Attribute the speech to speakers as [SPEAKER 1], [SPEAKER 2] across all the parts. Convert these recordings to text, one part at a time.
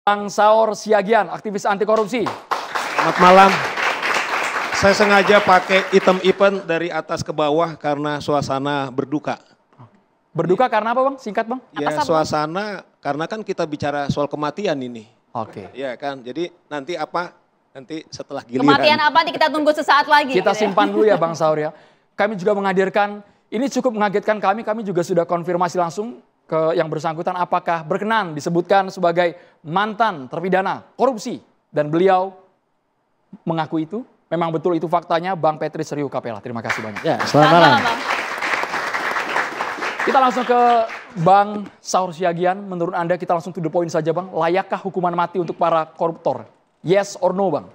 [SPEAKER 1] Bang Saur Siagian, aktivis anti korupsi.
[SPEAKER 2] Selamat malam. Saya sengaja pakai item event dari atas ke bawah karena suasana berduka.
[SPEAKER 1] Berduka karena apa, Bang? Singkat, Bang.
[SPEAKER 2] Ya, suasana karena kan kita bicara soal kematian ini.
[SPEAKER 1] Oke.
[SPEAKER 2] Ya kan, jadi nanti apa? Nanti setelah giliran.
[SPEAKER 3] Kematian apa nih kita tunggu sesaat lagi.
[SPEAKER 1] Kita
[SPEAKER 3] gitu
[SPEAKER 1] simpan dulu ya Bang Saur ya. Kami juga menghadirkan, ini cukup mengagetkan kami juga sudah konfirmasi langsung ke yang bersangkutan apakah berkenan disebutkan sebagai mantan terpidana korupsi. Dan beliau mengaku itu, memang betul itu faktanya, Bang Petrus Riu Kapela. Terima kasih banyak.
[SPEAKER 4] Ya, selamat malam.
[SPEAKER 3] Bang.
[SPEAKER 1] Kita langsung ke Bang Saur Siagian, menurut Anda kita langsung to the point saja Bang. Layakkah hukuman mati untuk para koruptor? Yes or no Bang?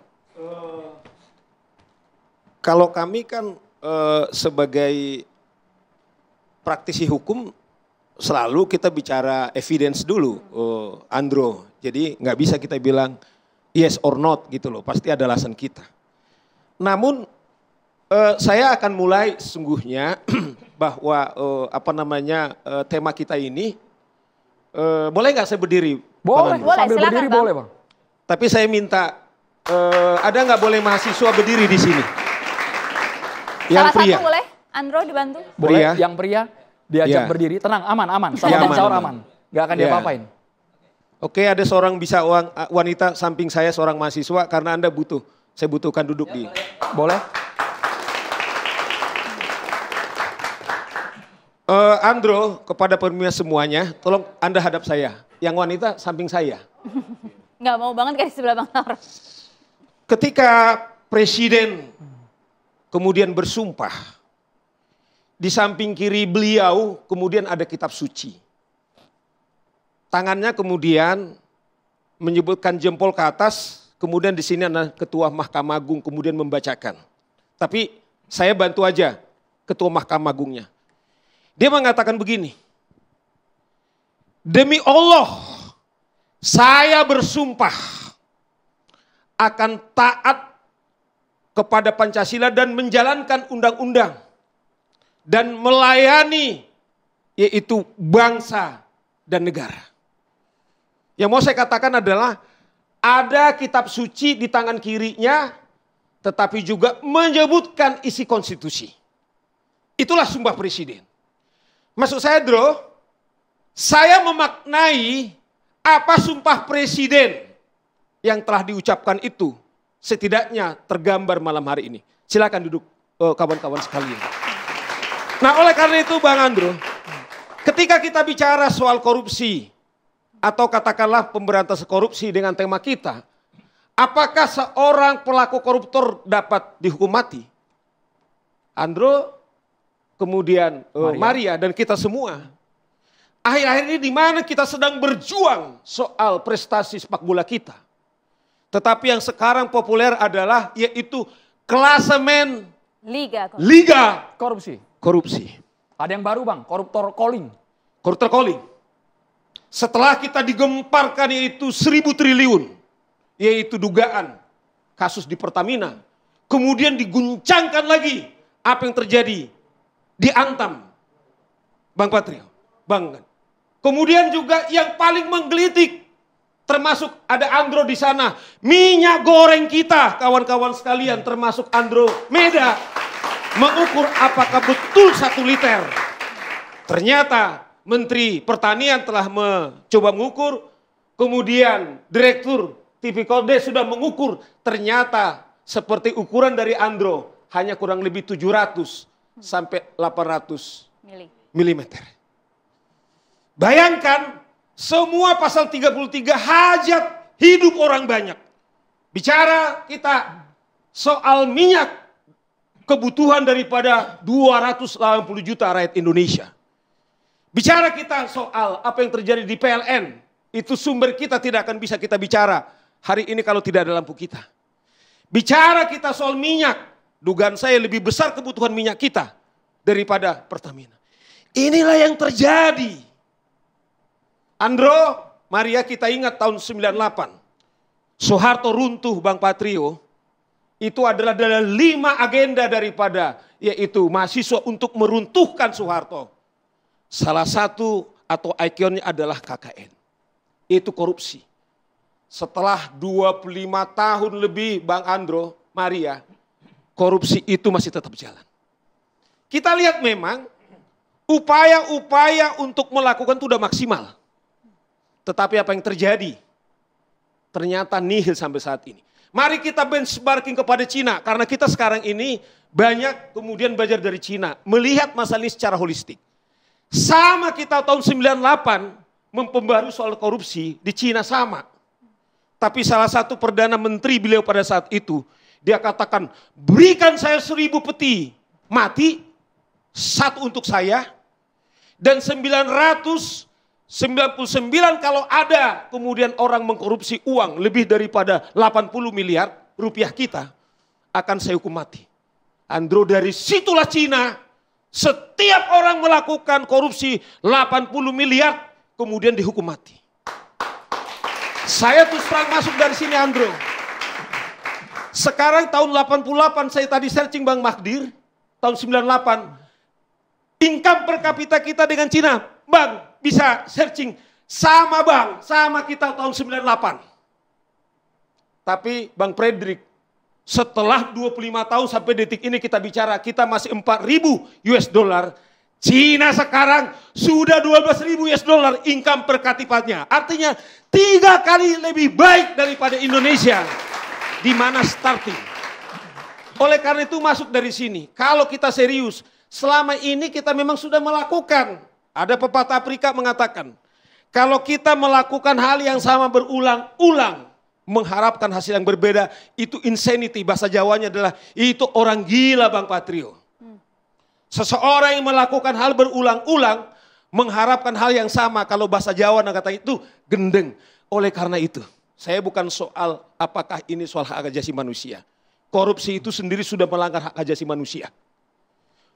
[SPEAKER 2] Kalau kami kan sebagai praktisi hukum selalu kita bicara evidence dulu, Andro. Jadi nggak bisa kita bilang yes or not gitu loh, pasti ada alasan kita. Namun saya akan mulai sesungguhnya bahwa tema kita ini, boleh nggak saya berdiri?
[SPEAKER 1] Boleh,
[SPEAKER 3] Boleh,
[SPEAKER 1] sambil
[SPEAKER 3] silakan,
[SPEAKER 1] berdiri
[SPEAKER 3] Bang.
[SPEAKER 1] boleh Bang.
[SPEAKER 2] Tapi saya minta, ada nggak boleh mahasiswa berdiri di sini? Yang
[SPEAKER 3] Salah
[SPEAKER 2] pria.
[SPEAKER 3] satu boleh, Andro dibantu.
[SPEAKER 1] Boleh,
[SPEAKER 2] Pria.
[SPEAKER 1] yang pria diajak
[SPEAKER 2] Iya.
[SPEAKER 1] berdiri, tenang, aman, sama
[SPEAKER 2] Iya,
[SPEAKER 1] Bang Saur
[SPEAKER 2] aman.
[SPEAKER 1] aman. Gak akan dia
[SPEAKER 2] Iya.
[SPEAKER 1] apa-apain.
[SPEAKER 2] Oke, ada seorang wanita samping saya, seorang mahasiswa, karena Anda butuh. Saya butuhkan duduk di.
[SPEAKER 1] Boleh?
[SPEAKER 2] Andro, kepada pemirsa semuanya, tolong Anda hadap saya. Yang wanita samping saya.
[SPEAKER 3] Nggak mau banget kan di sebelah Bang Saur.
[SPEAKER 2] Ketika Presiden kemudian bersumpah, di samping kiri beliau kemudian ada kitab suci. Tangannya kemudian menyebutkan jempol ke atas, kemudian di sini ada Ketua Mahkamah Agung kemudian membacakan. Tapi saya bantu aja Ketua Mahkamah Agungnya. Dia mengatakan begini, demi Allah saya bersumpah akan taat kepada Pancasila dan menjalankan undang-undang dan melayani yaitu bangsa dan negara. Yang mau saya katakan adalah ada kitab suci di tangan kirinya tetapi juga menyebutkan isi konstitusi. Itulah sumpah presiden. Maksud saya, Bro, saya memaknai apa sumpah presiden yang telah diucapkan itu setidaknya tergambar malam hari ini. Silakan duduk kawan-kawan sekalian. Nah, oleh karena itu Bang Andro, ketika kita bicara soal korupsi atau katakanlah pemberantasan korupsi dengan tema kita, apakah seorang pelaku koruptor dapat dihukum mati? Andro, kemudian Maria dan kita semua. Akhir-akhir ini di mana kita sedang berjuang soal prestasi sepak bola kita. Tetapi yang sekarang populer adalah yaitu klasemen Liga
[SPEAKER 1] Korupsi. Ada yang baru Bang, koruptor calling.
[SPEAKER 2] Koruptor calling. Setelah kita digemparkan yaitu 1.000 triliun. Yaitu dugaan kasus di Pertamina. Kemudian diguncangkan lagi apa yang terjadi di Antam. Bang Patrio. Bang. Kemudian juga yang paling menggelitik. Termasuk ada Andro di sana. Minyak goreng kita kawan-kawan sekalian termasuk Andro Meda. Mengukur apakah betul 1 liter. Ternyata Menteri Pertanian telah mencoba mengukur. Kemudian Direktur Tipikor-D sudah mengukur. Ternyata seperti ukuran dari Andro. Hanya kurang lebih 700 sampai 800 milimeter. Bayangkan semua pasal 33 hajat hidup orang banyak. Bicara kita soal minyak, kebutuhan daripada 280 juta rakyat Indonesia. Bicara kita soal apa yang terjadi di PLN, itu sumber kita tidak akan bisa kita bicara hari ini kalau tidak ada lampu kita. Bicara kita soal minyak, dugaan saya lebih besar kebutuhan minyak kita daripada Pertamina. Inilah yang terjadi. Andro, Maria kita ingat tahun 98. Soeharto runtuh Bang Patrio. Itu adalah 5 agenda daripada yaitu mahasiswa untuk meruntuhkan Soeharto. Salah satu atau ikonnya adalah KKN. Itu korupsi. setelah 25 tahun lebih Bang Andro, Maria, korupsi itu masih tetap jalan. Kita lihat memang upaya-upaya untuk melakukan itu sudah maksimal. Tetapi apa yang terjadi? Ternyata nihil sampai saat ini. Mari kita benchmarking kepada Cina, karena kita sekarang ini banyak kemudian belajar dari Cina, melihat masalah ini secara holistik. Sama kita tahun 98 memperbarui soal korupsi, di Cina sama. Tapi salah satu Perdana Menteri beliau pada saat itu, dia katakan, berikan saya 1000 peti mati, 1 untuk saya, dan 999 kalau ada kemudian orang mengkorupsi uang lebih daripada 80 miliar rupiah kita, akan saya hukum mati. Andro, dari situlah Cina, setiap orang melakukan korupsi 80 miliar, kemudian dihukum mati. Saya terus terang masuk dari sini, Andro. Sekarang tahun 88, saya tadi searching Bang Magdir, tahun 98, income per kapita kita dengan Cina, Bang, bisa searching, sama Bang, sama kita tahun 98. Tapi Bang Fredrik, setelah 25 tahun sampai detik ini kita bicara, kita masih 4.000 US dollar. Cina sekarang sudah 12.000 US dollar income per kapitanya. Artinya 3 kali lebih baik daripada Indonesia. Di mana starting. Oleh karena itu masuk dari sini. Kalau kita serius, selama ini kita memang sudah melakukan. Ada pepatah Afrika mengatakan, kalau kita melakukan hal yang sama berulang-ulang, mengharapkan hasil yang berbeda, itu insanity. Bahasa Jawanya adalah, itu orang gila Bang Patrio. Seseorang yang melakukan hal berulang-ulang, mengharapkan hal yang sama, kalau bahasa Jawa kata itu gendeng. Oleh karena itu, saya bukan soal apakah ini soal hak asasi manusia. Korupsi itu sendiri sudah melanggar hak asasi manusia.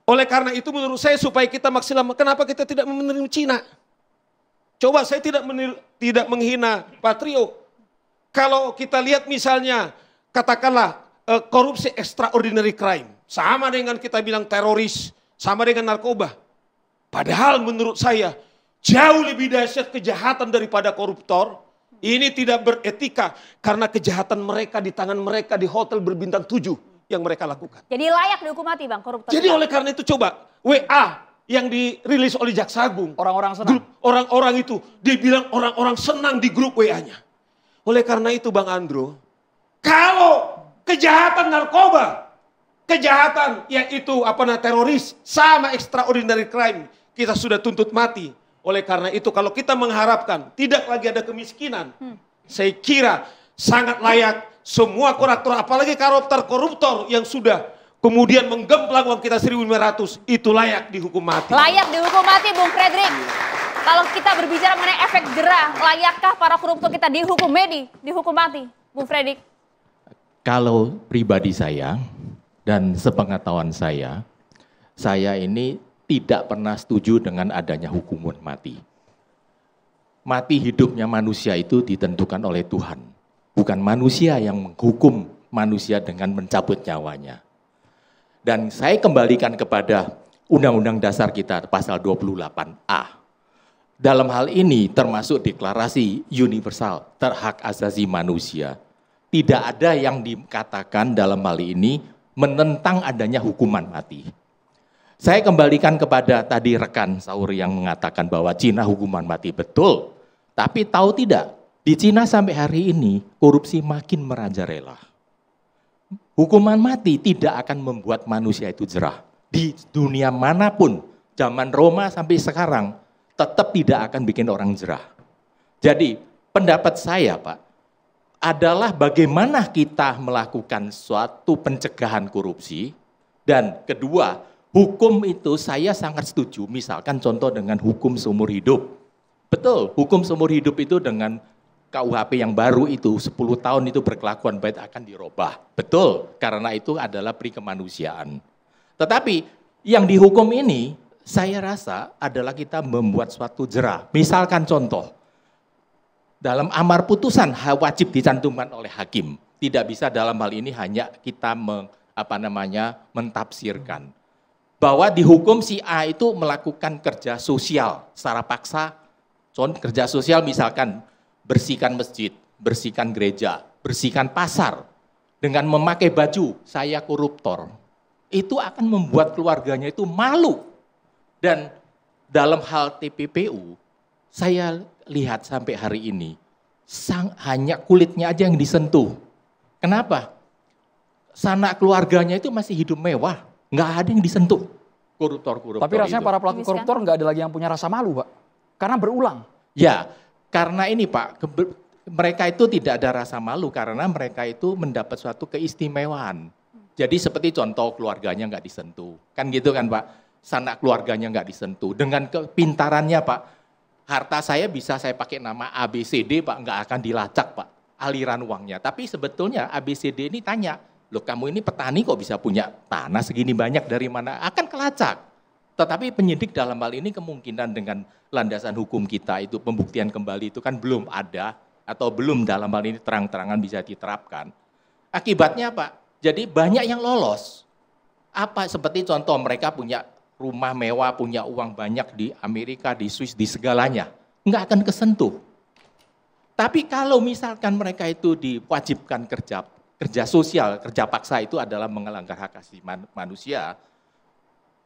[SPEAKER 2] Oleh karena itu menurut saya supaya kita maksimal, kenapa kita tidak menerima Cina? Coba saya tidak menghina Patrio. Kalau kita lihat misalnya, katakanlah korupsi extraordinary crime. Sama dengan kita bilang teroris, sama dengan narkoba. Padahal menurut saya, jauh lebih dahsyat kejahatan daripada koruptor. Ini tidak beretika, karena kejahatan mereka di tangan mereka di hotel berbintang 7 yang mereka lakukan.
[SPEAKER 3] Jadi layak dihukum mati Bang, koruptor.
[SPEAKER 2] Jadi oleh karena itu coba, WA yang dirilis oleh Jaksa Agung.
[SPEAKER 1] Orang-orang senang.
[SPEAKER 2] Orang-orang itu, dia bilang orang-orang senang di grup WA-nya. Oleh karena itu Bang Andro, kalau kejahatan narkoba, kejahatan yaitu teroris, sama extraordinary crime, kita sudah tuntut mati. Oleh karena itu kalau kita mengharapkan tidak lagi ada kemiskinan, saya kira sangat layak semua koruptor, apalagi koruptor yang sudah kemudian menggemplang uang kita 1.500, itu layak dihukum mati.
[SPEAKER 3] Layak dihukum mati Bung Fredrik. Kalau kita berbicara mengenai efek jerah, layakkah para koruptor kita dihukum mati, Bung Fredrik?
[SPEAKER 4] Kalau pribadi saya dan sepengetahuan saya ini tidak pernah setuju dengan adanya hukuman mati. Mati hidupnya manusia itu ditentukan oleh Tuhan. Bukan manusia yang menghukum manusia dengan mencabut nyawanya. Dan saya kembalikan kepada Undang-Undang Dasar kita pasal 28A. Dalam hal ini termasuk deklarasi universal terhak asasi manusia. Tidak ada yang dikatakan dalam hal ini menentang adanya hukuman mati. Saya kembalikan kepada tadi rekan Saur yang mengatakan bahwa Cina hukuman mati betul. Tapi tahu tidak, di Cina sampai hari ini korupsi makin merajalela. Hukuman mati tidak akan membuat manusia itu jerah. Di dunia manapun, zaman Roma sampai sekarang, tetap tidak akan bikin orang jerah. Jadi pendapat saya Pak, adalah bagaimana kita melakukan suatu pencegahan korupsi. Dan kedua, hukum itu saya sangat setuju, misalkan contoh dengan hukum seumur hidup. Betul, hukum seumur hidup itu dengan KUHP yang baru itu 10 tahun itu berkelakuan baik akan dirubah. Betul, karena itu adalah pri kemanusiaan. Tetapi yang dihukum ini saya rasa adalah kita membuat suatu jerah. Misalkan contoh, dalam amar putusan wajib dicantumkan oleh hakim. Tidak bisa dalam hal ini hanya kita mentafsirkan. Bahwa dihukum si A itu melakukan kerja sosial secara paksa. Kerja sosial misalkan bersihkan masjid. bersihkan gereja, bersihkan pasar, dengan memakai baju saya koruptor, itu akan membuat keluarganya itu malu. Dan dalam hal TPPU, saya lihat sampai hari ini, hanya kulitnya aja yang disentuh. Kenapa? Sanak keluarganya itu masih hidup mewah, nggak ada yang disentuh koruptor-koruptor.
[SPEAKER 1] Tapi rasanya
[SPEAKER 4] itu.
[SPEAKER 1] para pelaku koruptor nggak ada lagi yang punya rasa malu, Pak. Karena berulang.
[SPEAKER 4] Ya, karena ini Pak, mereka itu tidak ada rasa malu karena mereka itu mendapat suatu keistimewaan. Jadi seperti contoh keluarganya nggak disentuh, kan gitu kan Pak? Sanak keluarganya nggak disentuh. Dengan kepintarannya Pak, harta saya bisa saya pakai nama ABCD Pak, nggak akan dilacak Pak, aliran uangnya. Tapi sebetulnya ABCD ini tanya, loh kamu ini petani kok bisa punya tanah segini banyak dari mana? Akan kelacak. Tetapi penyidik dalam hal ini kemungkinan dengan landasan hukum kita itu pembuktian kembali itu kan belum ada atau belum dalam hal ini terang-terangan bisa diterapkan. Akibatnya Pak, jadi banyak yang lolos. Apa seperti contoh mereka punya rumah mewah, punya uang banyak di Amerika, di Swiss, di segalanya. Nggak akan kesentuh. Tapi kalau misalkan mereka itu diwajibkan kerja sosial, kerja paksa itu adalah melanggar hak asasi manusia.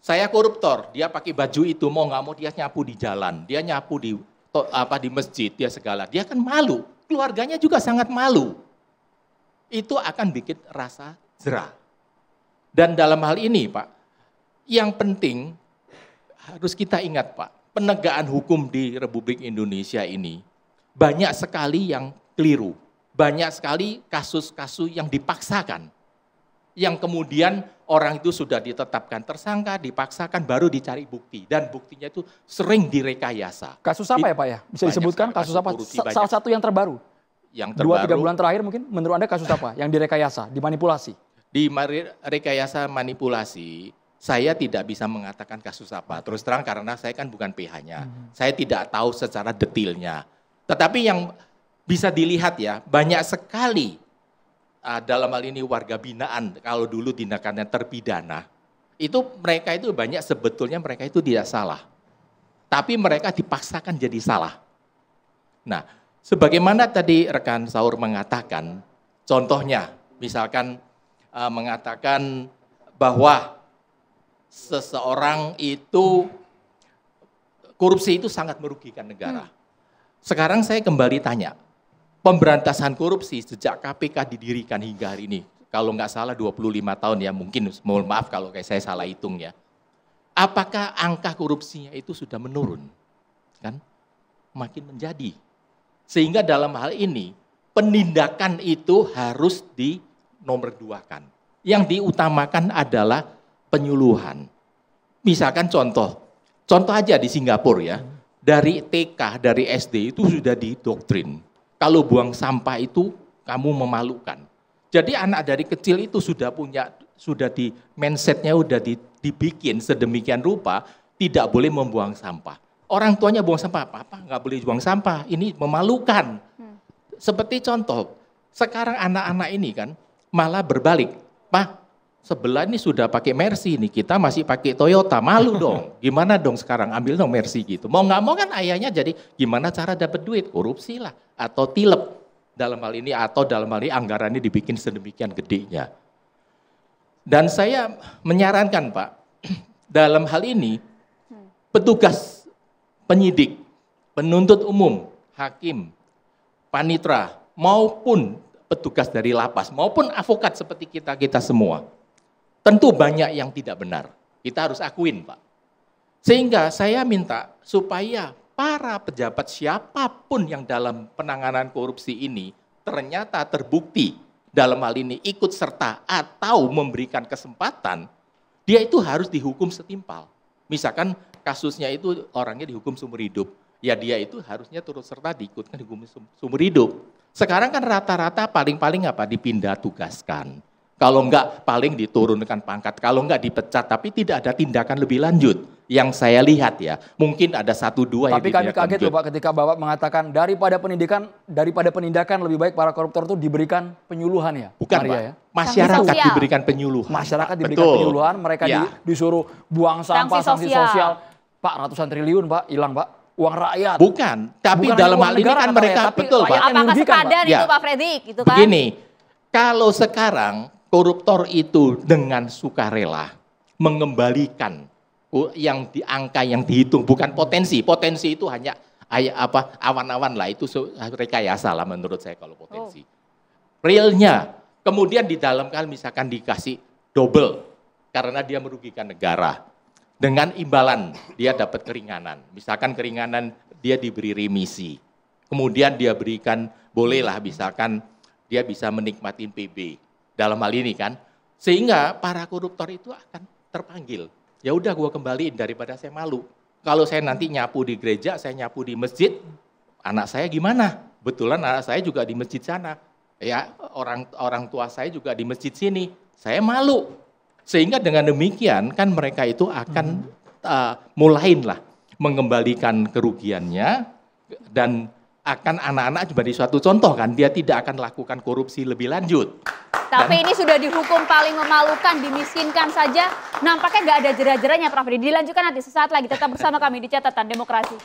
[SPEAKER 4] Saya koruptor, dia pakai baju itu, mau nggak mau dia nyapu di jalan, dia nyapu di masjid, dia segala. Dia kan malu, keluarganya juga sangat malu. Itu akan bikin rasa jera. Dan dalam hal ini Pak, yang penting harus kita ingat Pak, penegakan hukum di Republik Indonesia ini banyak sekali yang keliru. Banyak sekali kasus-kasus yang dipaksakan. Yang kemudian orang itu sudah ditetapkan tersangka, dipaksakan, baru dicari bukti. Dan buktinya itu sering direkayasa.
[SPEAKER 1] Kasus apa ya Pak ya? Bisa disebutkan kasus apa? Salah satu yang terbaru.
[SPEAKER 4] Yang terbaru.
[SPEAKER 1] 2-3 bulan terakhir mungkin, menurut Anda kasus apa? Yang direkayasa, dimanipulasi?
[SPEAKER 4] Di rekayasa manipulasi, saya tidak bisa mengatakan kasus apa. Terus terang karena saya kan bukan PH-nya. Saya tidak tahu secara detailnya. Tetapi yang bisa dilihat ya, banyak sekali dalam hal ini warga binaan, kalau dulu tindakannya terpidana, itu mereka itu banyak sebetulnya mereka itu tidak salah. Tapi mereka dipaksakan jadi salah. Nah, sebagaimana tadi rekan Saur mengatakan, contohnya misalkan mengatakan bahwa seseorang itu korupsi itu sangat merugikan negara. Sekarang saya kembali tanya, pemberantasan korupsi sejak KPK didirikan hingga hari ini, kalau nggak salah 25 tahun ya, mungkin mohon maaf kalau kayak saya salah hitung ya. Apakah angka korupsinya itu sudah menurun? Kan? Makin menjadi. Sehingga dalam hal ini, penindakan itu harus dinomorduakan. Yang diutamakan adalah penyuluhan. Misalkan contoh aja di Singapura ya, dari TK, dari SD itu sudah didoktrin. Kalau buang sampah itu kamu memalukan. Jadi anak dari kecil itu sudah di mindsetnya sudah dibikin sedemikian rupa tidak boleh membuang sampah. Orang tuanya buang sampah, apa nggak boleh buang sampah, ini memalukan. Seperti contoh, sekarang anak-anak ini kan malah berbalik, Pak, sebelah ini sudah pakai Mercy nih, kita masih pakai Toyota, malu dong. Gimana dong sekarang, ambil dong Mercy gitu. Mau nggak mau kan ayahnya jadi gimana cara dapat duit, korupsi lah. Atau tilep dalam hal ini, atau dalam hal ini anggarannya dibikin sedemikian gedenya. Dan saya menyarankan Pak, dalam hal ini petugas penyidik, penuntut umum, hakim, panitra, maupun petugas dari lapas, maupun avokat seperti kita semua, tentu banyak yang tidak benar. Kita harus akuin Pak. Sehingga saya minta supaya para pejabat siapapun yang dalam penanganan korupsi ini ternyata terbukti dalam hal ini ikut serta atau memberikan kesempatan, dia itu harus dihukum setimpal. Misalkan kasusnya itu orangnya dihukum seumur hidup, ya dia itu harusnya turut serta diikutkan dihukum seumur hidup. Sekarang kan rata-rata paling-paling apa? Dipindah tugaskan. Kalau enggak paling diturunkan pangkat, kalau enggak dipecat, tapi tidak ada tindakan lebih lanjut. Yang saya lihat ya, mungkin ada 1-2 yang
[SPEAKER 1] tapi kami kaget loh Pak ketika Bapak mengatakan daripada penindakan lebih baik para koruptor itu diberikan penyuluhan ya.
[SPEAKER 4] Bukan
[SPEAKER 1] Maria,
[SPEAKER 4] Pak,
[SPEAKER 1] ya?
[SPEAKER 4] masyarakat diberikan penyuluhan.
[SPEAKER 1] Masyarakat diberikan penyuluhan, mereka disuruh buang sampah, sanksi sosial. Pak, ratusan triliun Pak, hilang Pak. uang rakyat.
[SPEAKER 4] Bukan, tapi
[SPEAKER 1] Bukan
[SPEAKER 4] dalam
[SPEAKER 1] uang
[SPEAKER 4] hal ini
[SPEAKER 1] negara
[SPEAKER 4] kan
[SPEAKER 1] katanya,
[SPEAKER 4] mereka
[SPEAKER 1] tapi
[SPEAKER 4] betul Pak.
[SPEAKER 1] rakyat yang
[SPEAKER 3] Apakah
[SPEAKER 1] dirugikan,
[SPEAKER 3] sepadan
[SPEAKER 4] Pak.
[SPEAKER 3] itu
[SPEAKER 4] Ya.
[SPEAKER 3] Pak Fredrik? Gitu kan?
[SPEAKER 4] Begini, kalau sekarang koruptor itu dengan sukarela mengembalikan yang di angka yang dihitung, bukan potensi. Potensi itu hanya awan-awan lah, itu rekayasa lah menurut saya kalau potensi. Realnya, kemudian di dalam kan misalkan dikasih double karena dia merugikan negara. Dengan imbalan dia dapat keringanan. Misalkan keringanan dia diberi remisi. Kemudian dia berikan, bolehlah misalkan dia bisa menikmati PB. Dalam hal ini kan, sehingga para koruptor itu akan terpanggil. Ya udah gua kembaliin daripada saya malu. Kalau saya nanti nyapu di gereja, saya nyapu di masjid, anak saya gimana? Betulan anak saya juga di masjid sana. Ya, orang tua saya juga di masjid sini. Saya malu. Sehingga dengan demikian kan mereka itu akan mulailah mengembalikan kerugiannya dan akan anak-anak sebagai suatu contoh kan, dia tidak akan lakukan korupsi lebih lanjut.
[SPEAKER 3] Tapi ini sudah dihukum paling memalukan, dimiskinkan saja. Nampaknya nggak ada jera-jeranya Prof. Dilanjutkan nanti sesaat lagi. Tetap bersama kami di Catatan Demokrasi.